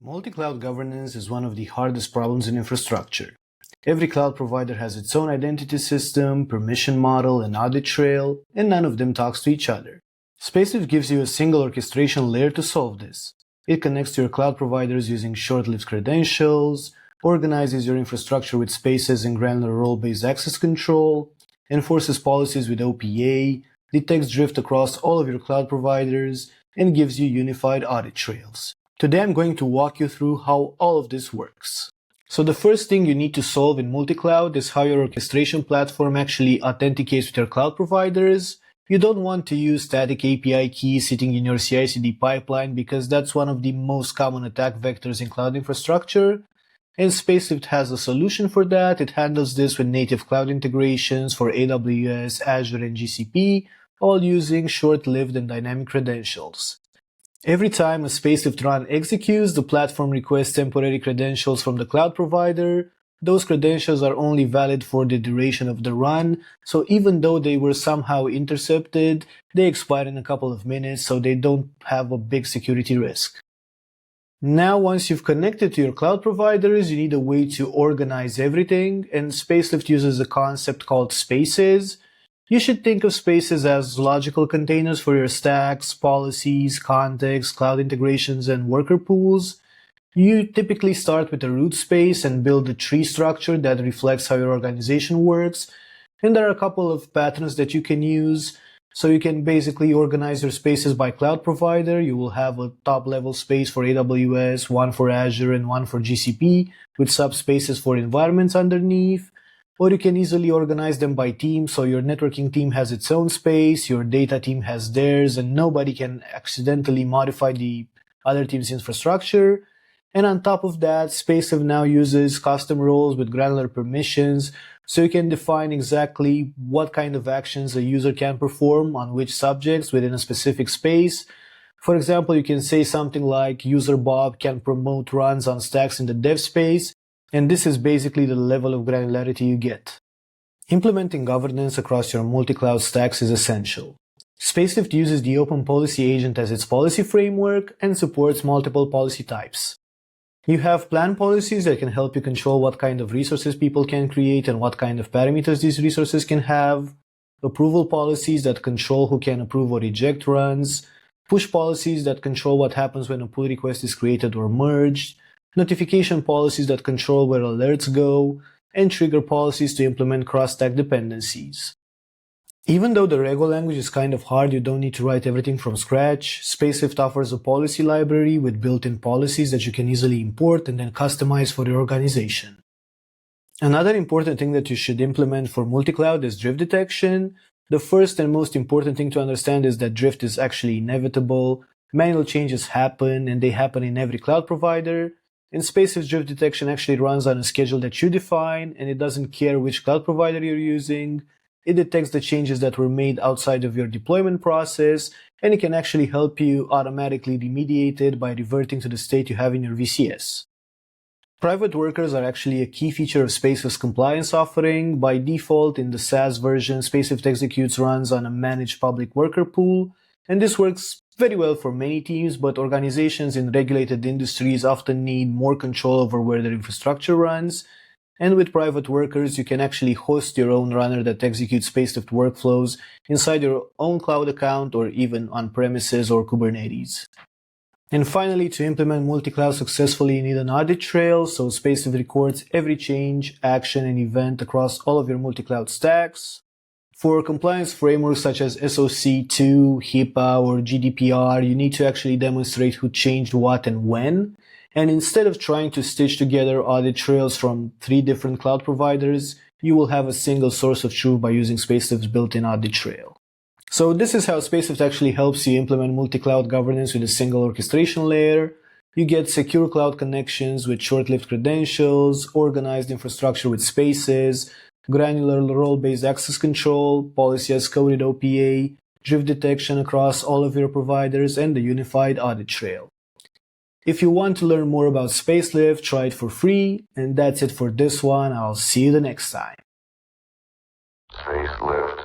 Multi-cloud governance is one of the hardest problems in infrastructure. Every cloud provider has its own identity system, permission model, and audit trail, and none of them talks to each other. Spacelift gives you a single orchestration layer to solve this. It connects to your cloud providers using short-lived credentials, organizes your infrastructure with spaces and granular role-based access control, enforces policies with OPA, detects drift across all of your cloud providers, and gives you unified audit trails. Today I'm going to walk you through how all of this works. So the first thing you need to solve in MultiCloud is how your orchestration platform actually authenticates with your cloud providers. You don't want to use static API keys sitting in your CI/CD pipeline because that's one of the most common attack vectors in cloud infrastructure. And Spacelift has a solution for that. It handles this with native cloud integrations for AWS, Azure, and GCP, all using short-lived and dynamic credentials. Every time a Spacelift run executes, the platform requests temporary credentials from the cloud provider. Those credentials are only valid for the duration of the run, so even though they were somehow intercepted, they expire in a couple of minutes, so they don't have a big security risk. Now, once you've connected to your cloud providers, you need a way to organize everything, and Spacelift uses a concept called spaces. You should think of spaces as logical containers for your stacks, policies, contexts, cloud integrations, and worker pools. You typically start with a root space and build a tree structure that reflects how your organization works. And there are a couple of patterns that you can use. So you can basically organize your spaces by cloud provider. You will have a top-level space for AWS, one for Azure, and one for GCP, with subspaces for environments underneath. Or you can easily organize them by team, so your networking team has its own space, your data team has theirs, and nobody can accidentally modify the other team's infrastructure. And on top of that, Spacelift now uses custom roles with granular permissions, so you can define exactly what kind of actions a user can perform on which subjects within a specific space. For example, you can say something like user Bob can promote runs on stacks in the dev space, and this is basically the level of granularity you get. Implementing governance across your multi-cloud stacks is essential. Spacelift uses the Open Policy Agent as its policy framework and supports multiple policy types. You have plan policies that can help you control what kind of resources people can create and what kind of parameters these resources can have. Approval policies that control who can approve or reject runs. Push policies that control what happens when a pull request is created or merged. Notification policies that control where alerts go, and trigger policies to implement cross-stack dependencies. Even though the Rego language is kind of hard, you don't need to write everything from scratch. Spacelift offers a policy library with built-in policies that you can easily import and then customize for your organization. Another important thing that you should implement for multi-cloud is drift detection. The first and most important thing to understand is that drift is actually inevitable. Manual changes happen, and they happen in every cloud provider. And Spacelift drift detection actually runs on a schedule that you define, and it doesn't care which cloud provider you're using. It detects the changes that were made outside of your deployment process, and it can actually help you automatically remediate it by reverting to the state you have in your VCS. Private workers are actually a key feature of Spacelift's compliance offering. By default, in the SaaS version, Spacelift executes runs on a managed public worker pool, and this works very well for many teams, but organizations in regulated industries often need more control over where their infrastructure runs. And with private workers, you can actually host your own runner that executes Spacelift workflows inside your own cloud account or even on premises or Kubernetes. And finally, to implement multi-cloud successfully, you need an audit trail, so Spacelift records every change, action, and event across all of your multi-cloud stacks. For compliance frameworks such as SOC 2, HIPAA, or GDPR, you need to actually demonstrate who changed what and when. And instead of trying to stitch together audit trails from 3 different cloud providers, you will have a single source of truth by using Spacelift's built-in audit trail. So this is how Spacelift actually helps you implement multi-cloud governance with a single orchestration layer. You get secure cloud connections with short-lived credentials, organized infrastructure with spaces, granular role-based access control, policy as coded OPA, drift detection across all of your providers, and the unified audit trail. If you want to learn more about Spacelift, try it for free, and that's it for this one. I'll see you the next time. Spacelift.